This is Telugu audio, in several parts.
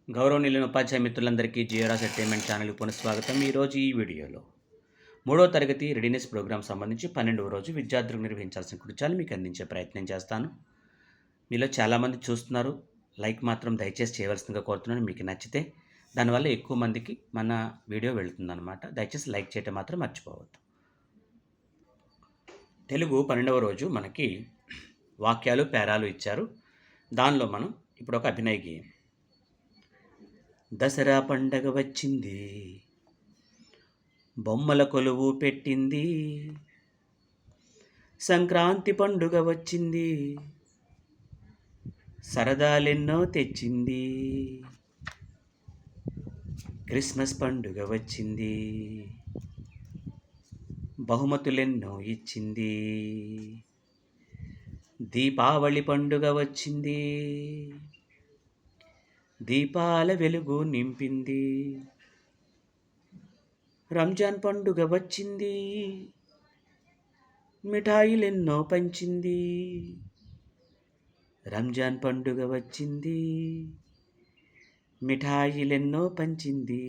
గౌరవనీయులైన ఉపాధ్యాయ మిత్రులందరికీ జిఆర్ఆర్ ఎంటర్టైన్మెంట్ ఛానల్కి పునఃస్వాగతం. ఈరోజు ఈ వీడియోలో 3వ తరగతి రెడీనెస్ ప్రోగ్రామ్ సంబంధించి 12వ రోజు విద్యార్థులకు నిర్వహించాల్సిన కృత్యాలు మీకు అందించే ప్రయత్నం చేస్తాను. మీలో చాలామంది చూస్తున్నారు, లైక్ మాత్రం దయచేసి చేయవలసిందిగా కోరుతున్నాను. మీకు నచ్చితే దానివల్ల ఎక్కువ మందికి మన వీడియో వెళుతుందన్నమాట. దయచేసి లైక్ చేయటం మాత్రం మర్చిపోవద్దు. తెలుగు 12వ రోజు మనకి వాక్యాలు పేరాలు ఇచ్చారు. దానిలో మనం ఇప్పుడు ఒక అభినయ గేయం. దసరా పండగ వచ్చింది, బొమ్మల కొలువు పెట్టింది, సంక్రాంతి పండుగ వచ్చింది, సరదాలెన్నో తెచ్చింది, క్రిస్మస్ పండుగ వచ్చింది, బహుమతులెన్నో ఇచ్చింది, దీపావళి పండుగ వచ్చింది, దీపాల వెలుగు నింపింది, రంజాన్ పండుగ వచ్చింది, మిఠాయిలెన్నో పంచింది, రంజాన్ పండుగ వచ్చింది, మిఠాయిలెన్నో పంచింది.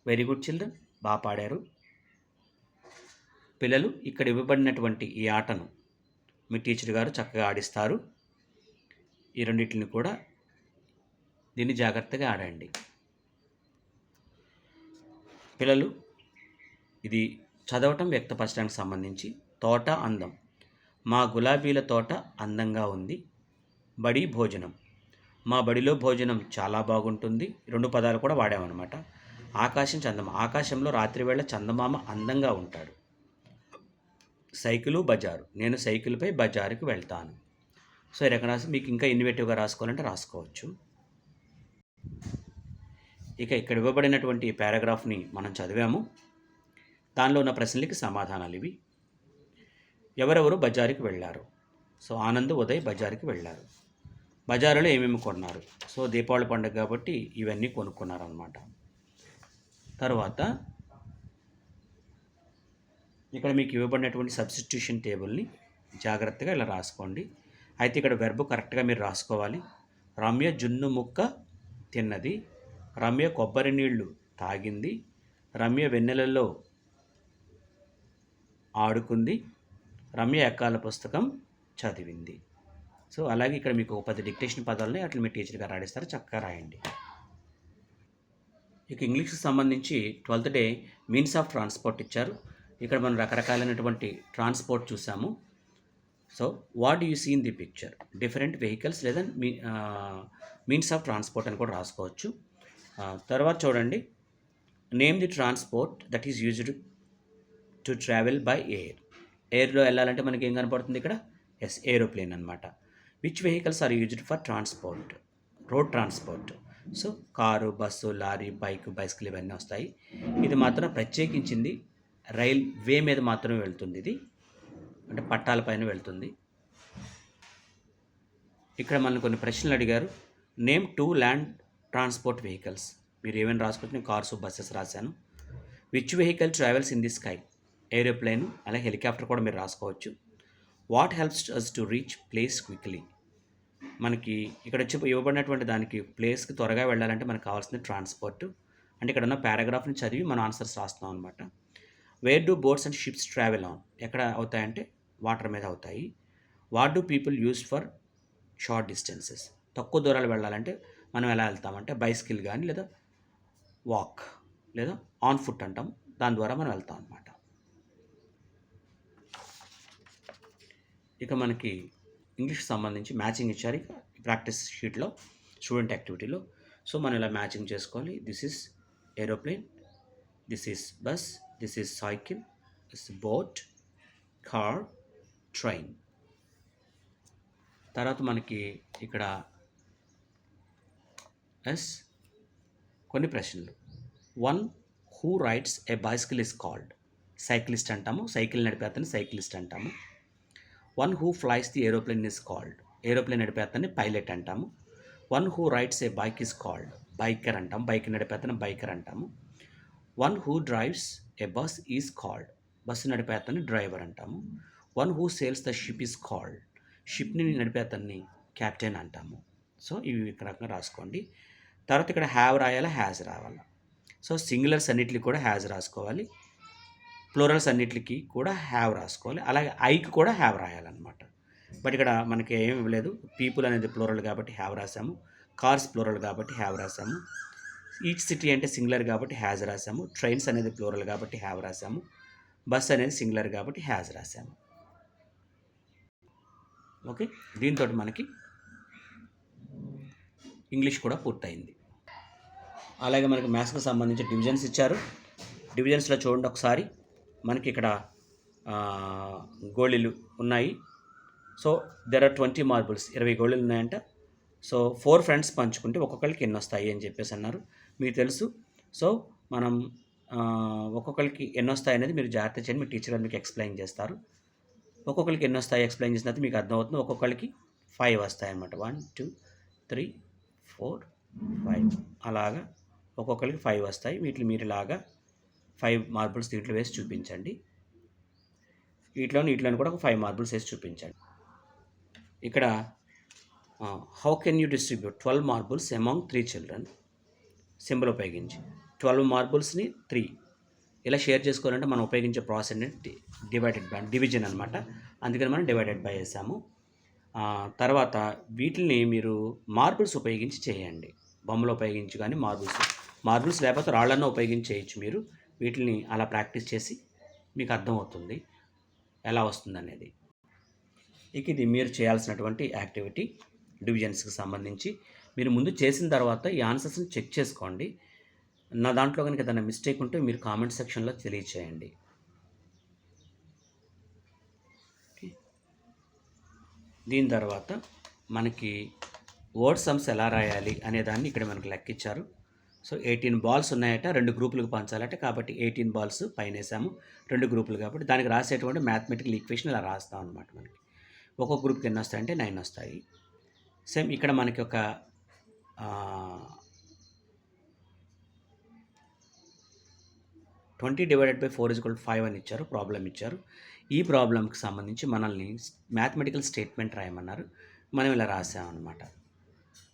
వెరీ గుడ్ చిల్డ్రన్, బాగా పాడారు పిల్లలు. ఇక్కడ ఇవ్వబడినటువంటి ఈ ఆటను మీ టీచర్ గారు చక్కగా ఆడిస్తారు. ఈ రెండింటిని కూడా దీన్ని జాగ్రత్తగా ఆడండి పిల్లలు. ఇది చదవటం వ్యక్తపరచడానికి సంబంధించి. తోట అందం. మా గులాబీల తోట అందంగా ఉంది. బడి భోజనం. మా బడిలో భోజనం చాలా బాగుంటుంది. 2 పదాలు కూడా వాడామన్నమాట. ఆకాశం చందమామ. ఆకాశంలో రాత్రివేళ చందమామ అందంగా ఉంటాడు. సైకిలు బజారు. నేను సైకిల్పై బజారుకి వెళ్తాను. సో ఈ రకంగా మీకు ఇంకా ఇన్నోవేటివ్గా రాసుకోవాలంటే రాసుకోవచ్చు. ఇక ఇక్కడ ఇవ్వబడినటువంటి పారాగ్రాఫ్ని మనం చదివాము. దానిలో ఉన్న ప్రశ్నలకి సమాధానాలు ఇవి. ఎవరెవరు బజారుకి వెళ్ళారు? సో ఆనంద్, ఉదయ్ బజారుకి వెళ్ళారు. బజారులో ఏమేమి కొన్నారు? సో దీపావళి పండుగ కాబట్టి ఇవన్నీ కొనుక్కున్నారనమాట. తర్వాత ఇక్కడ మీకు ఇవ్వబడినటువంటి సబ్స్టిట్యూషన్ టేబుల్ని జాగ్రత్తగా ఇలా రాసుకోండి. అయితే ఇక్కడ వెర్బ్ కరెక్ట్గా మీరు రాసుకోవాలి. రమ్య జున్ను ముక్క తిన్నది, రమ్య కొబ్బరి నీళ్లు తాగింది, రమ్య వెన్నెలలో ఆడుకుంది, రమ్య ఎక్కాల పుస్తకం చదివింది. సో అలాగే ఇక్కడ మీకు 10 డిక్టేషన్ పదాలని అట్లా మీ టీచర్ గారు ఆడిస్తారు, చక్కగా రాయండి. ఇక ఇంగ్లీష్కి సంబంధించి 12th day means of transport ఇచ్చారు. ఇక్కడ మనం రకరకాలైనటువంటి ట్రాన్స్పోర్ట్ చూసాము. So what do you see in the picture? Different vehicles లేదా మీన్స్ ఆఫ్ ట్రాన్స్పోర్ట్ అని కూడా రాసుకోవచ్చు. తర్వాత చూడండి, name the transport that is used to travel by air. ఎయిర్లో వెళ్ళాలంటే మనకి ఏం కనపడుతుంది ఇక్కడ? ఎస్, ఏరోప్లేన్ అనమాట. Which vehicles are used for transport? Road transport. So car, bus, lorry, bike, bicycle ఇవన్నీ వస్తాయి. ఇది మాత్రం ప్రత్యేకించింది రైల్వే మీద మాత్రమే వెళ్తుంది. ఇది అంటే పట్టాలపైన వెళ్తుంది. ఇక్కడ మనల్ని కొన్ని ప్రశ్నలు అడిగారు. Name 2 land transport vehicles. మీరు ఏమైనా రాసుకోవచ్చు. నేను కార్స్, బస్సెస్ రాశాను. Which vehicle travels in the sky? Aeroplane, అలాగే హెలికాప్టర్ కూడా మీరు రాసుకోవచ్చు. What helps us to reach place quickly? మనకి ఇక్కడ వచ్చి ఇవ్వబడినటువంటి దానికి ప్లేస్కి త్వరగా వెళ్ళాలంటే మనకు కావాల్సింది ట్రాన్స్పోర్ట్. అంటే ఇక్కడ ఉన్న పారాగ్రాఫ్ని చదివి మనం ఆన్సర్స్ రాస్తున్నాం అనమాట. Where do boats and ships travel on? ఎక్కడ అవుతాయంటే వాటర్ మీద అవుతాయి. What do people use for short distances? తక్కువ దూరాలు వెళ్ళాలంటే మనం ఎలా వెళ్తామంటే బైసికల్ కానీ లేదా వాక్ లేదా ఆన్ ఫుట్ అంటాం, దాని ద్వారా మనం వెళ్తాం అనమాట. ఇక మనకి ఇంగ్లీష్కి సంబంధించి మ్యాచింగ్ ఇచ్చారు. ఇక ప్రాక్టీస్ షీట్లో స్టూడెంట్ యాక్టివిటీలో. సో మనం ఇలా మ్యాచింగ్ చేసుకోవాలి. This is aeroplane, this is bus, this is cycle, this boat, car, train. తర్వాత మనకి ఇక్కడ కొన్ని ప్రశ్నలు. 1 who rides A bicycle is called? Cyclist అంటాము. సైకిల్ నడిపే అతన్ని సైక్లిస్ట్ అంటాము. 1 who flies the aeroplane is called? Aeroplane నడిపే అతన్ని పైలట్ అంటాము. 1 who rides A bike is called? Biker అంటాము. బైక్ నడిపే అతన్ని బైకర్ అంటాము. 1 who drives A bus is called? Bus నడిపే అతన్ని డ్రైవర్ అంటాము. 1 who sails the ship is called? షిప్ని నడిపే అతన్ని క్యాప్టెన్ అంటాము. సో ఇవి రకంగా రాసుకోండి. తర్వాత ఇక్కడ హ్యావ్ రాయాలా, హ్యాజ్ రావాలా. సో సింగులర్స్ అన్నిటికి కూడా హ్యాజ్ రాసుకోవాలి, ప్లూరల్స్ అన్నిటికి కూడా హ్యావ్ రాసుకోవాలి. అలాగే ఐకి కూడా హ్యావ్ రాయాలన్నమాట. బట్ ఇక్కడ మనకి ఏమి ఇవ్వలేదు. పీపుల్ అనేది ప్లూరల్ కాబట్టి హ్యావ్ రాసాము, కార్స్ ప్లూరల్ కాబట్టి హ్యావ్ రాసాము, ఈచ్ సిటీ అంటే సింగులర్ కాబట్టి హ్యాజ్ రాసాము, ట్రైన్స్ అనేది ప్లూరల్ కాబట్టి హ్యావ్ రాసాము, బస్ అనేది సింగులర్ కాబట్టి హ్యాజ్ రాసాము. ఓకే, దీంతో మనకి ఇంగ్లీష్ కూడా పూర్తయింది. అలాగే మనకి మ్యాథ్స్కి సంబంధించి డివిజన్స్ ఇచ్చారు. డివిజన్స్లో చూడండి ఒకసారి, మనకి ఇక్కడ గోళీలు ఉన్నాయి. సో దెర్ ఆర్ 20 మార్బుల్స్, 20 గోళీలు ఉన్నాయంట. సో 4 ఫ్రెండ్స్ పంచుకుంటే ఒక్కొక్కరికి ఎన్ని వస్తాయి అని చెప్పేసి అన్నారు. మీకు తెలుసు. సో మనం ఒక్కొక్కరికి ఎన్ని వస్తాయి అనేది మీరు జాగ్రత్త చేయండి, మీ టీచర్ గారు మీకు ఎక్స్ప్లెయిన్ చేస్తారు. ఒక్కొక్కరికి ఎన్ని వస్తాయి ఎక్స్ప్లెయిన్ చేసిన తర్వాత మీకు అర్థమవుతుంది. ఒక్కొక్కరికి 5 వస్తాయి అన్నమాట. 1 2 3 4 5 అలాగా ఒక్కొక్కరికి 5 వస్తాయి. వీటిని మీరు ఇలాగా 5 మార్బుల్స్ దీంట్లో వేసి చూపించండి. వీటిలోని కూడా ఒక 5 మార్బుల్స్ వేసి చూపించండి. ఇక్కడ how can you distribute 12 marbles among 3 children, symbol ఉపయోగించి 12 మార్బుల్స్ని 3 ఇలా షేర్ చేసుకోవాలంటే మనం ఉపయోగించే ప్రాసెస్ అంటే డివైడెడ్ బై, డివిజన్ అనమాట. అందుకని మనం డివైడెడ్ బై వేసాము. తర్వాత వీటిని మీరు మార్బుల్స్ ఉపయోగించి చేయండి. బొమ్మలు ఉపయోగించి కానీ మార్బుల్స్ లేకపోతే రాళ్ళన్నా ఉపయోగించి చేయొచ్చు. మీరు వీటిని అలా ప్రాక్టీస్ చేసి మీకు అర్థమవుతుంది ఎలా వస్తుంది అనేది. ఇక ఇది మీరు చేయాల్సినటువంటి యాక్టివిటీ డివిజన్స్కి సంబంధించి. మీరు ముందు చేసిన తర్వాత ఈ ఆన్సర్స్ని చెక్ చేసుకోండి. నా దాంట్లో కనుక ఏదైనా మిస్టేక్ ఉంటే మీరు కామెంట్ సెక్షన్లో తెలియచేయండి. దీని తర్వాత మనకి వర్డ్ సమ్స్ ఎలా రాయాలి అనే దాన్ని ఇక్కడ మనకు లెక్కిచ్చారు. సో 18 బాల్స్ ఉన్నాయట, 2 గ్రూపులకు పంచాలట. కాబట్టి 18 బాల్స్ పైన వేసాము, 2 గ్రూపులు కాబట్టి దానికి రాసేటువంటి మ్యాథమెటికల్ ఈక్వేషన్ ఇలా రాస్తాం అనమాట. మనకి ఒక్కొక్క గ్రూప్కి ఎన్ని వస్తాయంటే 9 వస్తాయి. సేమ్ ఇక్కడ మనకి ఒక 20 డివైడెడ్ బై 4 = 5 అని ఇచ్చారు, ప్రాబ్లం ఇచ్చారు. ఈ ప్రాబ్లంకి సంబంధించి మనల్ని మ్యాథమెటికల్ స్టేట్మెంట్ రాయమన్నారు. మనం ఇలా రాసామన్నమాట.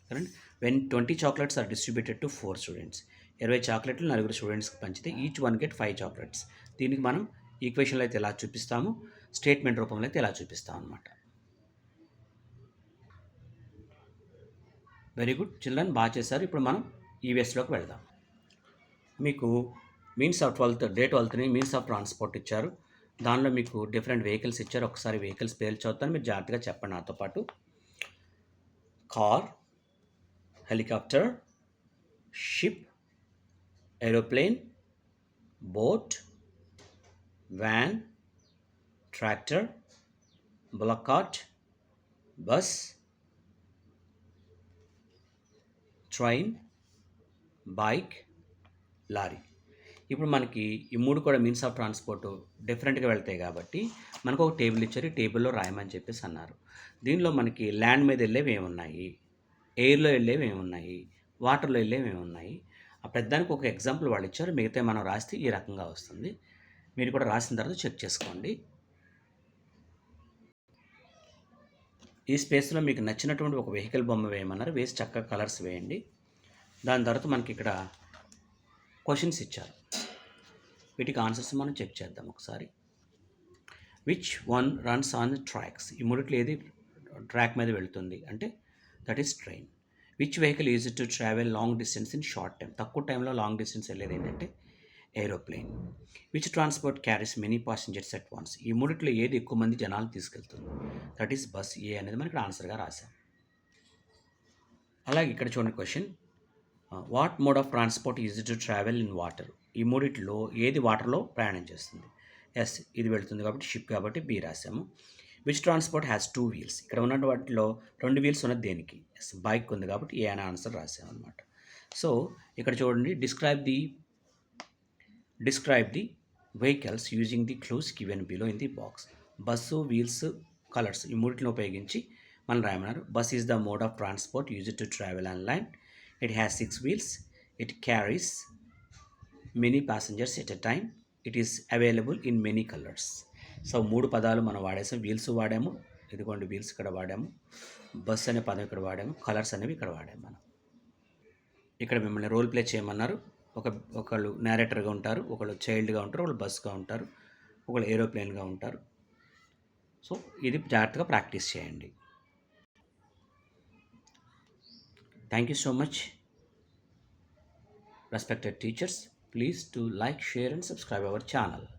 Current when 20 chocolates are distributed to 4 students, 20 చాక్లెట్లు 4 స్టూడెంట్స్కి పంచితే ఈచ్ వన్ గెట్ 5 చాక్లెట్స్. దీనికి మనం ఈక్వేషన్లో అయితే ఎలా చూపిస్తాము, స్టేట్మెంట్ రూపంలో అయితే ఎలా చూపిస్తాం అనమాట. వెరీ గుడ్ చిల్డ్రన్, బాగా చేశారు. ఇప్పుడు మనం ఈవీఎస్లోకి వెళ్దాం. మీకు means of 12th day 12th means of transport ఇచ్చారు. దానిలో మీకు డిఫరెంట్ వెహికల్స్ ఇచ్చారు. ఒకసారి వెహికల్స్ పేర్లు చదువుతాను, మీరు జాగ్రత్తగా చెప్పండి నాతో పాటు. Car, helicopter, ship, aeroplane, boat, van, tractor, bullock cart, bus, train, bike, lorry. ఇప్పుడు మనకి ఈ 3 కూడా మీన్స్ ఆఫ్ ట్రాన్స్పోర్ట్ డిఫరెంట్గా వెళ్తాయి కాబట్టి మనకు ఒక టేబుల్ ఇచ్చారు. ఈ టేబుల్లో రాయమని చెప్పేసి అన్నారు. దీనిలో మనకి ల్యాండ్ మీద వెళ్ళేవి ఏమున్నాయి, ఎయిర్లో వెళ్ళేవి ఏమున్నాయి, వాటర్లో వెళ్ళేవి ఏమున్నాయి, ఆ పెద్దానికి ఒక ఎగ్జాంపుల్ వాళ్ళు ఇచ్చారు. మిగతా మనం రాస్తే ఈ రకంగా వస్తుంది. మీరు కూడా రాసిన తర్వాత చెక్ చేసుకోండి. ఈ స్పేస్లో మీకు నచ్చినటువంటి ఒక వెహికల్ బొమ్మ వేయమన్నారు, వేసి చక్కగా కలర్స్ వేయండి. దాని తర్వాత మనకి ఇక్కడ క్వశ్చన్స్ ఇచ్చారు. వీటికి ఆన్సర్స్ మనం చెక్ చేద్దాం ఒకసారి. Which one runs on the tracks, ఈ మూడిట్లో ఏది ట్రాక్ మీద వెళుతుంది అంటే that is train. Which vehicle is to travel long distance in short time, తక్కువ టైంలో లాంగ్ డిస్టెన్స్ వెళ్ళేది ఏంటంటే aeroplane. Which transport carries many passengers at once, ఈ మూడిట్లో ఏది ఎక్కువ మంది జనాలు తీసుకెళ్తుంది, దట్ ఈస్ బస్. ఏ అనేది మనకి ఆన్సర్గా రాశాం. అలాగే ఇక్కడ చూడండి question, what mode of transport is to travel in water, ఈ మూడిట్లో ఏది వాటర్లో ప్రయాణం చేస్తుంది. ఎస్, ఇది వెళుతుంది కాబట్టి షిప్ కాబట్టి బి రాసాము. విచ్ ట్రాన్స్పోర్ట్ హ్యాస్ 2 వీల్స్, ఇక్కడ ఉన్న వాటిలో 2 వీల్స్ ఉన్నది దేనికి, ఎస్ బైక్ ఉంది కాబట్టి ఏ అనే ఆన్సర్ రాసాము అనమాట. సో ఇక్కడ చూడండి, describe the vehicles using the clues given below in the box. Bus, wheels, colours ఈ మూడిటిని ఉపయోగించి మనం రాయమన్నారు. Bus is the mode of transport used to travel on land. It has 6 wheels. It carries many passengers at a time. It is available in many colors. So 3 పదాలు మనం వాడేసాం. వీల్స్ వాడాము, ఇదిగోండి వీల్స్ ఇక్కడ వాడాము, బస్ అనే పదం ఇక్కడ వాడాము, కలర్స్ అనేవి ఇక్కడ వాడాము మనం. ఇక్కడ మిమ్మల్ని రోల్ ప్లే చేయమన్నారు. ఒకళ్ళు నేరేటర్గా ఉంటారు, ఒకళ్ళు చైల్డ్గా ఉంటారు, ఒకళ్ళు బస్గా ఉంటారు, ఒకళ్ళు ఏరోప్లేన్గా ఉంటారు. సో ఇది జాగ్రత్తగా ప్రాక్టీస్ చేయండి. Thank you so much respected teachers. Please do like, share and subscribe our channel.